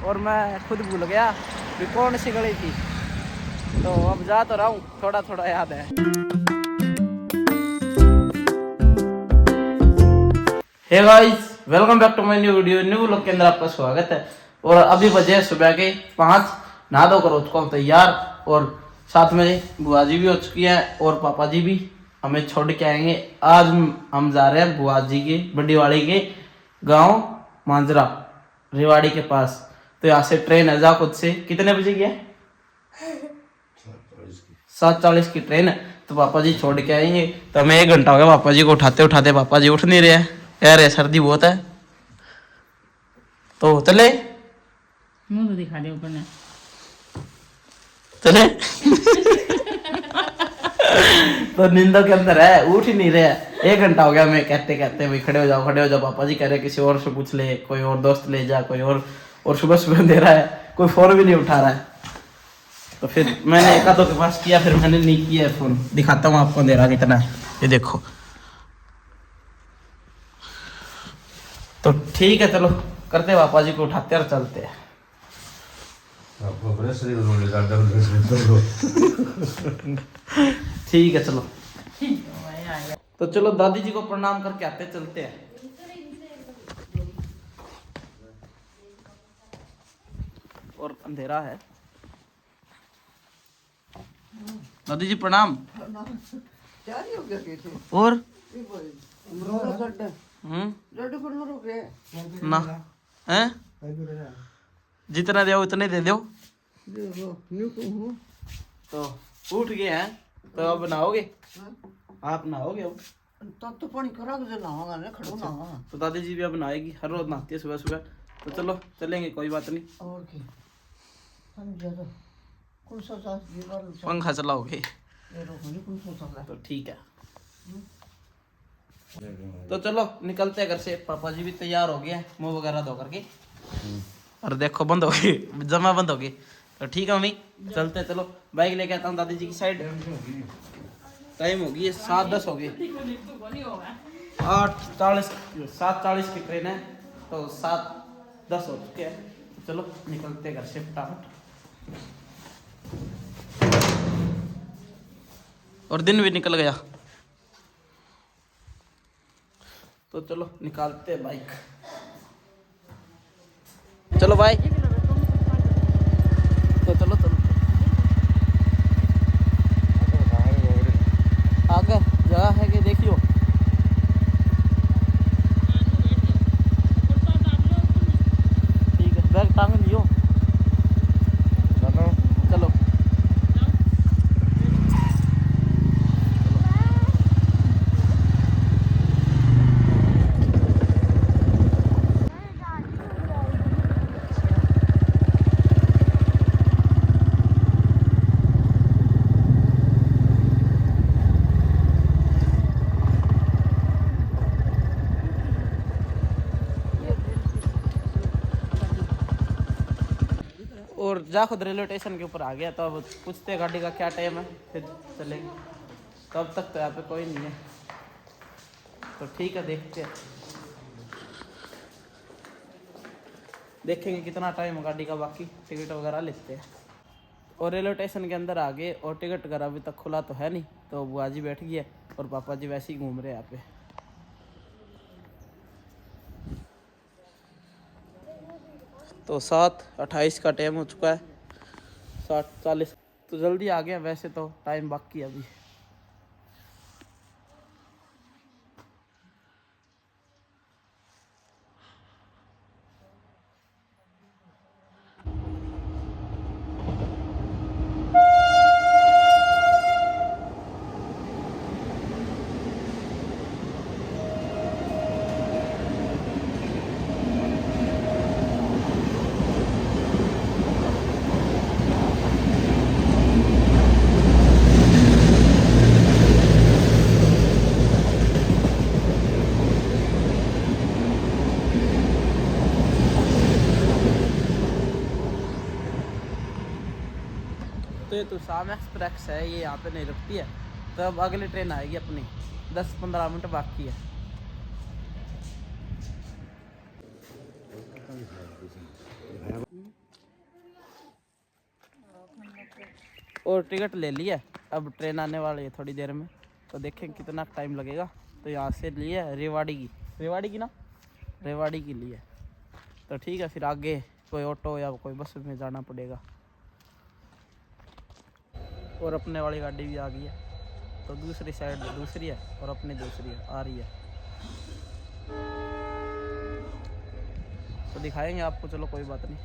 और मैं खुद भूल गया कि कौन सी गली थी। तो अब जा तो रहा हूँ, थोड़ा थोड़ा याद है। Hey guys, welcome back to my new video. New vlog के अंदर आपका स्वागत है। और अभी बजे सुबह के 5, नहा धोकर हो चुका हूँ तैयार। और साथ में बुआ जी भी हो चुकी है और पापा जी भी हमें छोड़ के आएंगे। आज हम जा रहे हैं बुआ जी के बड्डीवाड़ी के गांव मांजरा रेवाड़ी के पास। तो यहाँ से ट्रेन है जा खुद से। कितने बजे की है? 7:40 की ट्रेन है। तो पापा जी छोड़ के आएंगे। तो हमें 1 घंटा हो गया पापा जी को उठाते उठाते। पापा जी उठ नहीं रहे हैं, कह रहे सर्दी बहुत है। तो चले मुंह तो दिखा दे ऊपर ना चले। तो नींदों के अंदर है, उठ ही नहीं रहे हैं। 1 घंटा हो गया मैं कहते कहते भाई खड़े हो जाओ खड़े हो जाओ। पापा जी कह रहे किसी और से पूछ ले, कोई और दोस्त ले जा, कोई और सुबह सुबह दे रहा है, कोई फोन भी नहीं उठा रहा है। तो फिर मैंने एक आधों के पास किया, फिर मैंने नहीं किया है फोन। दिखाता हूँ आपको अंधेरा कितना है, ये देखो। तो ठीक है चलो करते हैं, पापा जी को उठाते और चलते हैं। ठीक है चलो। तो चलो दादी जी को प्रणाम करके आते चलते हैं। और अंधेरा है। दादी जी प्रणाम। और ना हैं जितना दो उतने दे दो। तो उठ गए हैं, तो अब नहाओगे? आप नहाओगे अब? तब तो पानी करा के नहाऊंगा ना, खड़ो नहाऊंगा। तो दादी जी भी अब नहाएगी, हर रोज नहाती है सुबह सुबह। तो चलो चलेंगे, कोई बात नहीं। और की हम ज्यादा कौन सा साथ दीवार पंखा चलाओगे? ये रोको नहीं, कौन सा चल तो ठीक है। तो चलो निकलते हैं घर से। पापा जी भी तैयार हो गए, मुंह वगैरह धो करके। और देखो बंद हो गई, जमा बंद हो गई। तो ठीक है मम्मी चलते हैं। चलो बाइक लेके आता हूँ दादी जी की साइड। टाइम हो गई 7:10 हो गई। 8:40 7:40 की ट्रेन है। तो 7:10 हो चुके हैं। तो चलो निकलते घर से फटाफट। और दिन भी निकल गया। तो चलो निकालते हैं बाइक। चलो भाई। तो चलो चलो आगे जगह है कि देखियो। ठीक है बैग टांग लियो। चलो और जा खुद रेलवे स्टेशन के ऊपर आ गया। तो अब पूछते हैं गाड़ी का क्या टाइम है, फिर चलेंगे। तब तक तो यहाँ पे कोई नहीं है। तो ठीक है देखते हैं, देखेंगे कितना टाइम है गाड़ी का। बाकी टिकट वगैरह लेते हैं। और रेलवे स्टेशन के अंदर आ गए और टिकट वगैरह अभी तक खुला तो है नहीं। तो बुआ जी बैठ गई है और पापा जी वैसे ही घूम रहे हैं यहाँ पे। तो 7:28 का टाइम हो चुका है, 7:40। तो जल्दी आ गया, वैसे तो टाइम बाकी है अभी। तो ये तो शाम एक्सप्रेस है, ये यहाँ पे नहीं रुकती है। तो अब अगली ट्रेन आएगी अपनी, 10-15 मिनट बाकी है। और टिकट ले लिया। अब ट्रेन आने वाली है थोड़ी देर में, तो देखें कितना टाइम लगेगा। तो यहाँ से लिए रेवाड़ी की ना, रेवाड़ी की लिए। तो ठीक है, फिर आगे कोई ऑटो या कोई बस में जाना पड़ेगा। और अपने वाली गाड़ी भी आ गई है, तो दूसरी साइड दूसरी है और अपनी दूसरी है आ रही है, तो दिखाएंगे आपको। चलो कोई बात नहीं।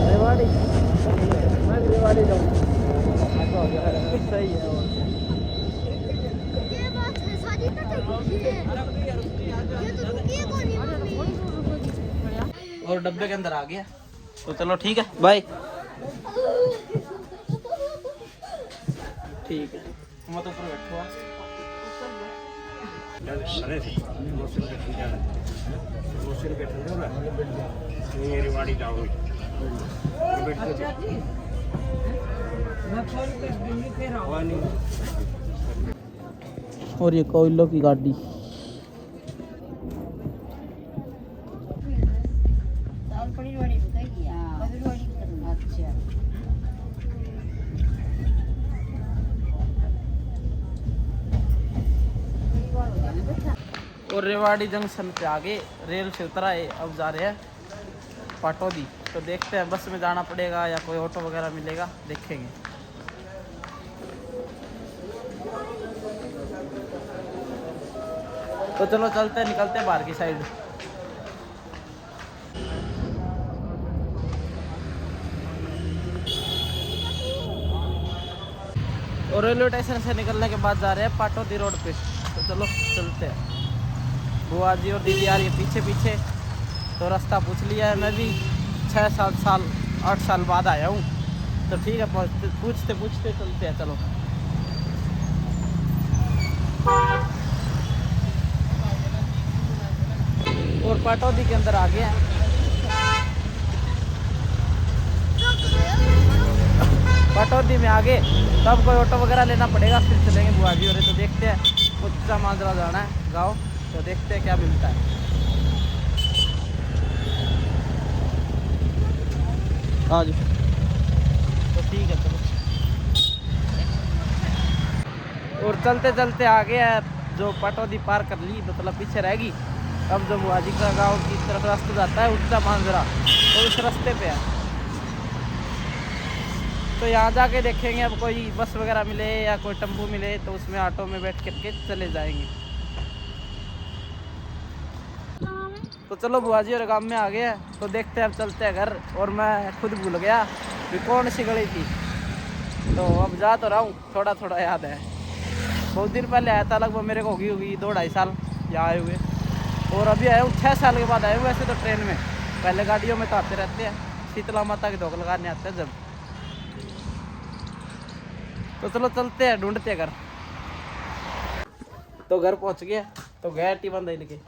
रेवाड़ी मैं रेवाड़ी जाऊँ, सही है। और ये बात है सारी ये तो रुकिए कौन है मम्मी। और डब्बे के अंदर आ गया, तो चलो ठीक है बाय। ठीक है, मैं तो ऊपर बैठूँगा। और ये कोयलों की गाड़ी। और रेवाड़ी जंक्शन पे आगे रेल से उतरा है, अब जा रहे हैं पाटौदी। तो देखते हैं बस में जाना पड़ेगा या कोई ऑटो वगैरह मिलेगा, देखेंगे। तो चलो चलते हैं, निकलते हैं बाहर की साइड। और रेलवे स्टेशन से निकलने के बाद जा रहे हैं पाटौदी रोड पे। तो चलो चलते हैं। बुआ जी और दीदी आ रही है पीछे पीछे। तो रास्ता पूछ लिया है, मैं भी 6-7 साल 8 साल बाद आया हूँ। तो ठीक है, पूछते पूछते चलते हैं। चलो और पाटौदी के अंदर आ गए हैं। पाटौदी में आगे तब कोई ऑटो वगैरह लेना पड़ेगा, फिर चलेंगे बुआ जी। और तो देखते हैं, उच्चा माजरा जाना है गाँव, तो देखते हैं क्या मिलता है। हाँ जी, तो ठीक है चलो। और चलते चलते आ गया, जो पाटौदी पार कर ली, मतलब पीछे रहेगी। अब जो बुआ जी का गाँव की तरफ रास्ता जाता है उच्चा माजरा, तो उस रास्ते पे है। तो यहाँ जाके देखेंगे अब कोई बस वगैरह मिले या कोई टेम्पू मिले, तो उसमें ऑटो में बैठ करके चले जाएंगे। तो चलो बुआ जी और गाँव में आ गए, तो देखते हैं, अब चलते हैं घर। और मैं खुद भूल गया कि कौन सी गली थी, तो अब जा तो रहा हूँ, थोड़ा थोड़ा याद है। बहुत दिन पहले आया था, लगभग मेरे को होगी 2-2.5 साल यहाँ आए हुए। और अभी आया हूँ 6 साल के बाद आए हूँ वैसे तो ट्रेन में। पहले गाड़ियों में तो आते रहते हैं, शीतला माता के धोख लगाने आते हैं जब। तो चलो चलते हैं, ढूंढते हैं घर। तो घर पहुँच गया, तो गया टी बंद इनके।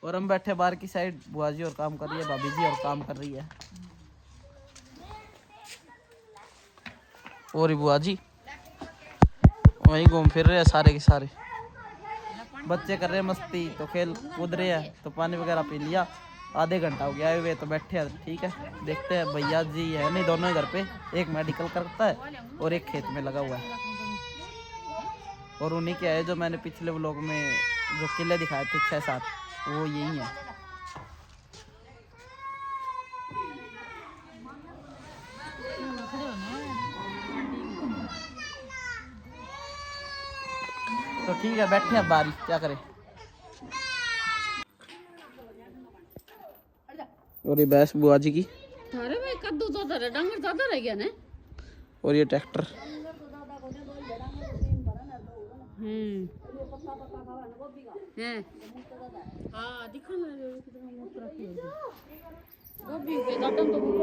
और हम बैठे बाहर की साइड, बुआ जी और काम कर रही है, भाभी जी और काम कर रही है। और बुआ जी वहीं घूम फिर रहे हैं सारे के सारे। बच्चे कर रहे हैं मस्ती, तो खेल कूद रहे हैं। तो पानी वगैरह पी लिया, आधे घंटा हो गया हुए, तो बैठे हैं। ठीक है, देखते हैं। भैया जी है नहीं, दोनों घर पे, एक मेडिकल करता है और एक खेत में लगा हुआ है। और उन्हीं के है जो मैंने पिछले व्लॉग में जो किले दिखाए थे 6-7, वो यही है। तो ठीक है, बैठे हैं बारी, क्या करें। और ये भैंस बुआ जी की, थारे में कद्दू तो थारे डांगर ज्यादा रह गया ने। और ये ट्रैक्टर। हैं हाँ दिखा ना कितना मोटा है। गोभी के दाटन तो कोई